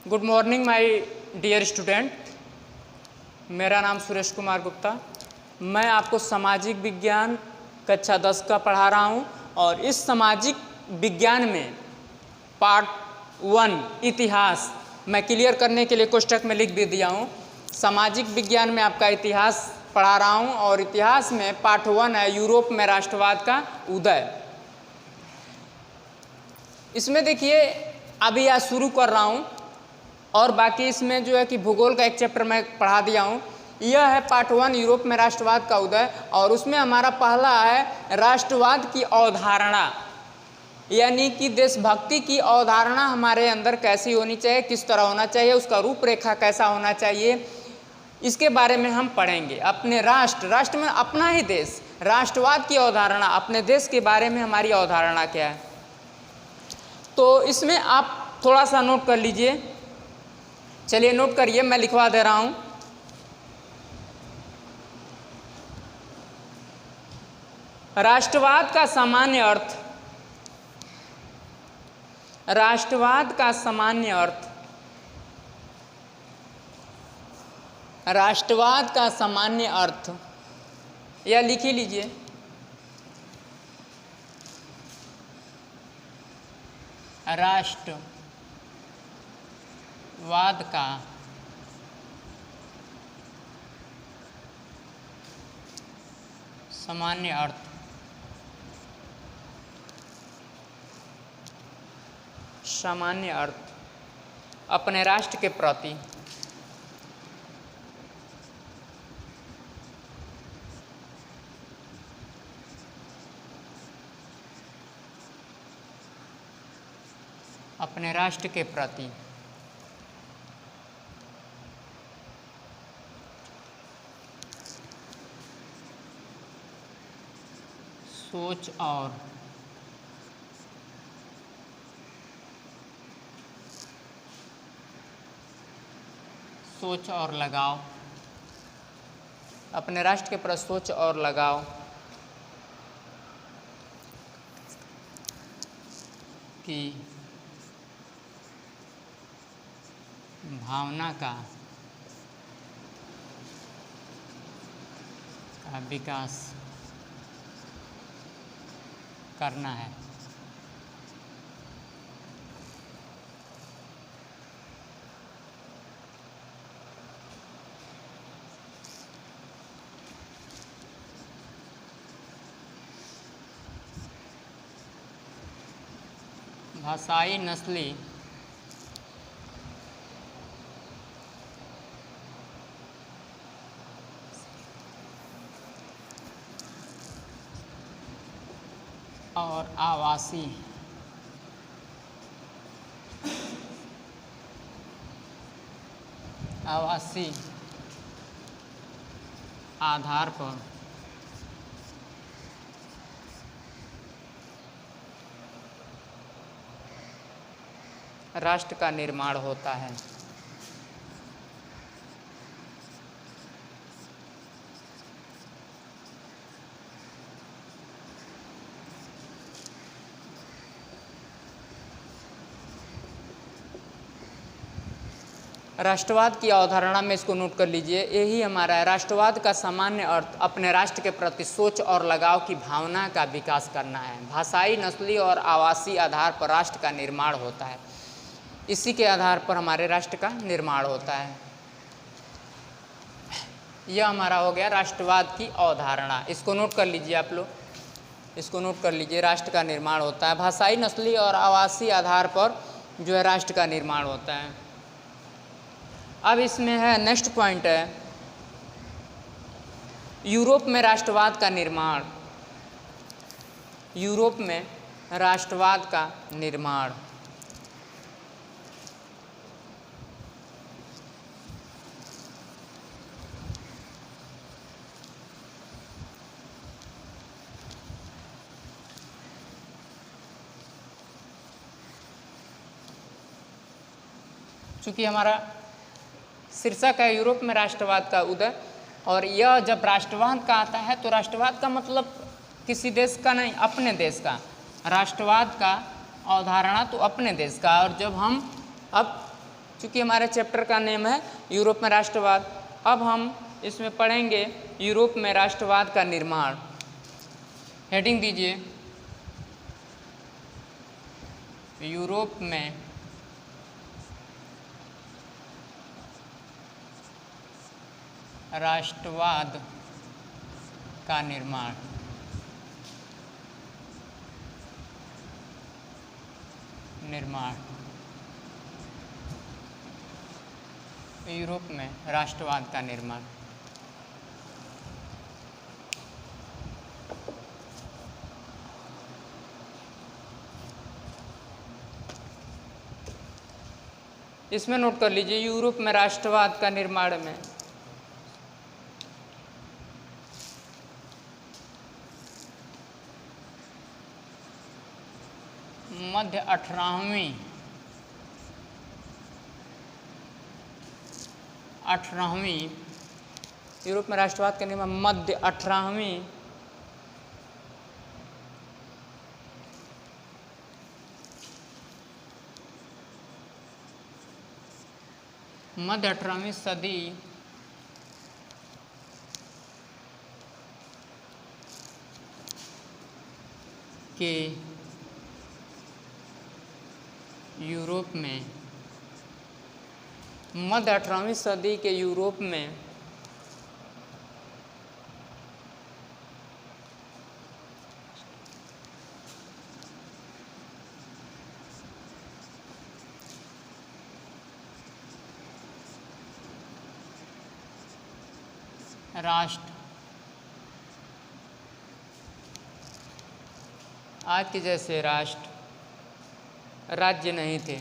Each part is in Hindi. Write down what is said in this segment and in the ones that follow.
Good morning my dear student. मेरा नाम सुरेश कुमार गुप्ता। मैं आपको सामाजिक विज्ञान कक्षा 10 का पढ़ा रहा हूं और इस सामाजिक विज्ञान में पार्ट 1 इतिहास मैं क्लियर करने के लिए कोष्टक में लिख भी दिया हूं। सामाजिक विज्ञान में आपका इतिहास पढ़ा रहा हूं और इतिहास में पार्ट 1 है यूरोप में राष्ट्रवाद का उदय। इसमें देखिए अभी आज शुरू कर रहा हूं और बाकी इसमें जो है कि भूगोल का एक चैप्टर मैं पढ़ा दिया हूं। यह है पार्ट 1 यूरोप में राष्ट्रवाद का उदय और उसमें हमारा पहला है राष्ट्रवाद की अवधारणा, यानी कि देशभक्ति की अवधारणा हमारे अंदर कैसी होनी चाहिए, किस तरह होना चाहिए, उसका रूपरेखा कैसा होना चाहिए, इसके बारे में हम पढ़ेंगे। अपने राष्ट्र में अपना ही देश, राष्ट्रवाद की अवधारणा, अपने देश के बारे में हमारी अवधारणा क्या है। तो इसमें आप थोड़ा सा नोट कर लीजिए। चलिए नोट करिए, मैं लिखवा दे रहा हूं। राष्ट्रवाद का सामान्य अर्थ, राष्ट्रवाद का सामान्य अर्थ, राष्ट्रवाद का सामान्य अर्थ यह लिख ही लीजिए। राष्ट्रवाद का सामान्य अर्थ, सामान्य अर्थ अपने राष्ट्र के प्रति अपने राष्ट्र के प्रति सोच और लगाव, अपने राष्ट्र के प्रति सोच और लगाव की भावना का विकास करना है। भाषाई, नस्ली और आवासी आधार पर राष्ट्र का निर्माण होता है। राष्ट्रवाद की अवधारणा में इसको नोट कर लीजिए। यही हमारा है, राष्ट्रवाद का सामान्य अर्थ अपने राष्ट्र के प्रति सोच और लगाव की भावना का विकास करना है। भाषाई, नस्ली और आवासीय आधार पर राष्ट्र का निर्माण होता है। इसी के आधार पर हमारे राष्ट्र का निर्माण होता है। यह हमारा हो गया राष्ट्रवाद की अवधारणा। इसको नोट कर लीजिए आप लोग, इसको नोट कर लीजिए। राष्ट्र का निर्माण होता है, भाषाई, नस्ली और आवासीय आधार पर जो है राष्ट्र का निर्माण होता है। अब इसमें है नेक्स्ट पॉइंट है यूरोप में राष्ट्रवाद का निर्माण। यूरोप में राष्ट्रवाद का निर्माण, चूँकि हमारा शीर्षक है यूरोप में राष्ट्रवाद का उदय, और यह जब राष्ट्रवाद का आता है तो राष्ट्रवाद का मतलब किसी देश का नहीं, अपने देश का। राष्ट्रवाद का अवधारणा तो अपने देश का। और जब हम अब चूँकि हमारे चैप्टर का नेम है यूरोप में राष्ट्रवाद। अब हम इसमें पढ़ेंगे यूरोप में राष्ट्रवाद का निर्माण। हेडिंग दीजिए यूरोप में राष्ट्रवाद का निर्माण। यूरोप में राष्ट्रवाद का निर्माण। इसमें नोट कर लीजिए यूरोप में राष्ट्रवाद का निर्माण में मध्य 18वीं यूरोप में राष्ट्रवाद का निर्माण मध्य 18वीं सदी के यूरोप में मध्य 18वीं सदी के यूरोप में राष्ट्र आज के जैसे राष्ट्र राज्य नहीं थे।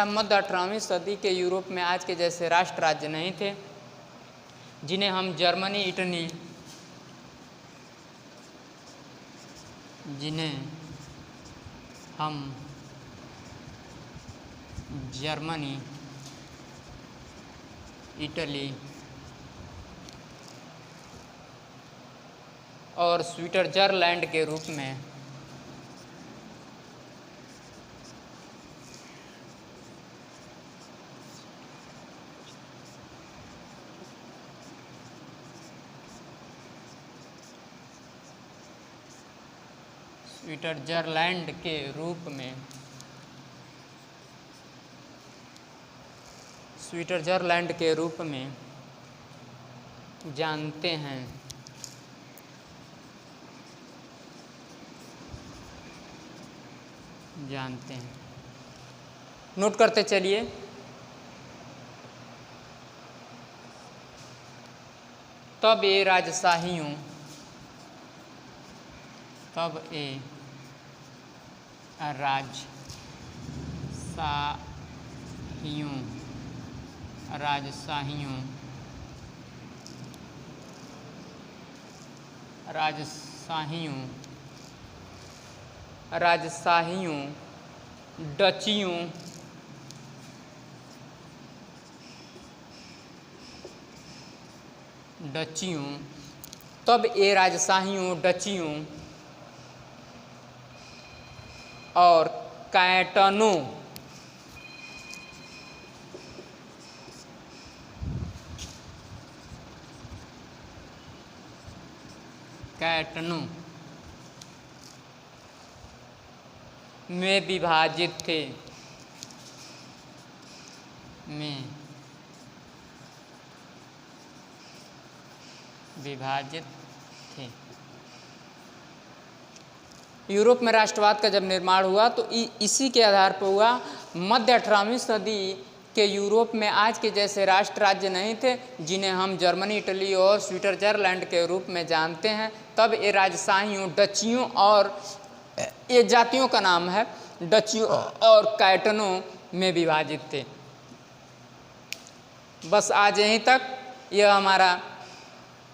मध्य 18वीं सदी के यूरोप में आज के जैसे राष्ट्र राज्य नहीं थे, जिन्हें हम जर्मनी इटली और स्विट्जरलैंड के रूप में स्विट्जरलैंड के रूप में जानते हैं। नोट करते चलिए तब ये राजशाहियों डचियों और कैटनों में विभाजित थे। यूरोप में राष्ट्रवाद का जब निर्माण हुआ तो इसी के आधार पर हुआ। मध्य 18वीं सदी के यूरोप में आज के जैसे राष्ट्र राज्य नहीं थे, जिन्हें हम जर्मनी, इटली और स्विट्जरलैंड के रूप में जानते हैं। तब ये राजशाहियों, डचियों और ये जातियों का नाम है, डचियों और कैटनों में विभाजित थे। बस आज यहीं तक यह हमारा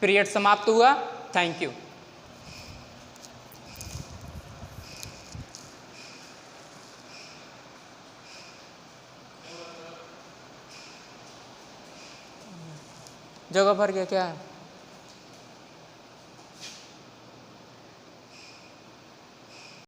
पीरियड समाप्त हुआ। Thank you. जगह भर गया क्या है?